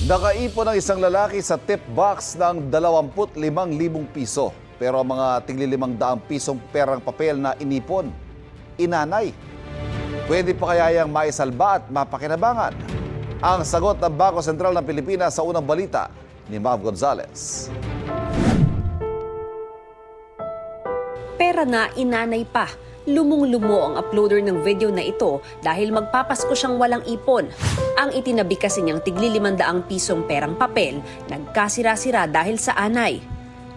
Nakaipon ang isang lalaki sa tip box ng 25,000 piso. Pero ang mga tigli-500 pisong perang papel na inipon, inanay. Pwede pa kaya yang maisalba at mapakinabangan? Ang sagot ng Bangko Sentral ng Pilipinas sa unang balita ni Mav Gonzalez. Pera na inanay pa. Lumong-lumo ang uploader ng video na ito dahil magpapasko siyang walang ipon. Ang itinabi kasi niyang tigli 500 pisong perang papel, nagkasira-sira dahil sa anay.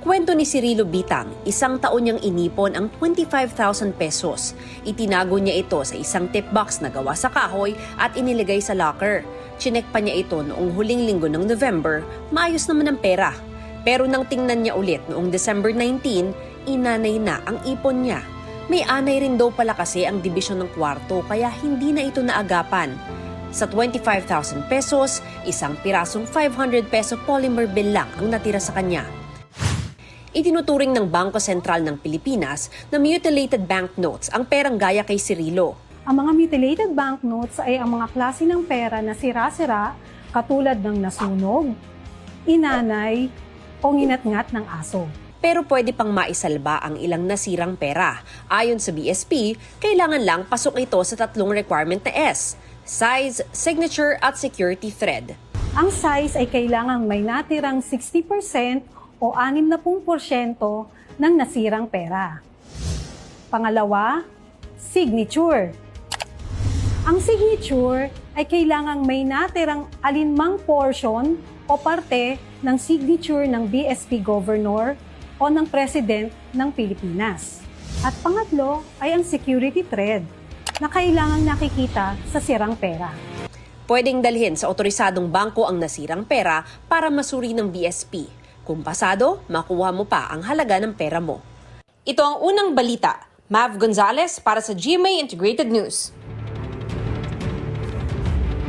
Kwento ni Cirilo Bitang, 1 taon niyang inipon ang 25,000 pesos. Itinago niya ito sa isang tip box na gawa sa kahoy at inilagay sa locker. Chinek pa niya ito noong huling linggo ng November, maayos naman ang pera. Pero nang tingnan niya ulit noong December 19, inanay na ang ipon niya. May anay rin daw pala kasi ang dibisyon ng kwarto kaya hindi na ito naagapan. Sa 25,000 pesos, isang pirasong 500 peso polymer bill lang ang natira sa kanya. Itinuturing ng Bangko Sentral ng Pilipinas na mutilated banknotes ang perang gaya kay Cirilo. Ang mga mutilated banknotes ay ang mga klase ng pera na sira-sira katulad ng nasunog, inanay o nginat-ngat ng aso. Pero pwede pang maisalba ang ilang nasirang pera. Ayon sa BSP, kailangan lang pasok ito sa 3 requirement na S: size, signature at security thread. Ang size ay kailangang may natirang 60% o 60% ng nasirang pera. Pangalawa, signature. Ang signature ay kailangang may natirang alinmang portion o parte ng signature ng BSP Governor o ng President ng Pilipinas. At pangatlo ay ang security thread na kailangang nakikita sa sirang pera. Pwedeng dalhin sa otorisadong bangko ang nasirang pera para masuri ng BSP. Kung pasado, makuha mo pa ang halaga ng pera mo. Ito ang unang balita. Mav Gonzalez para sa GMA Integrated News.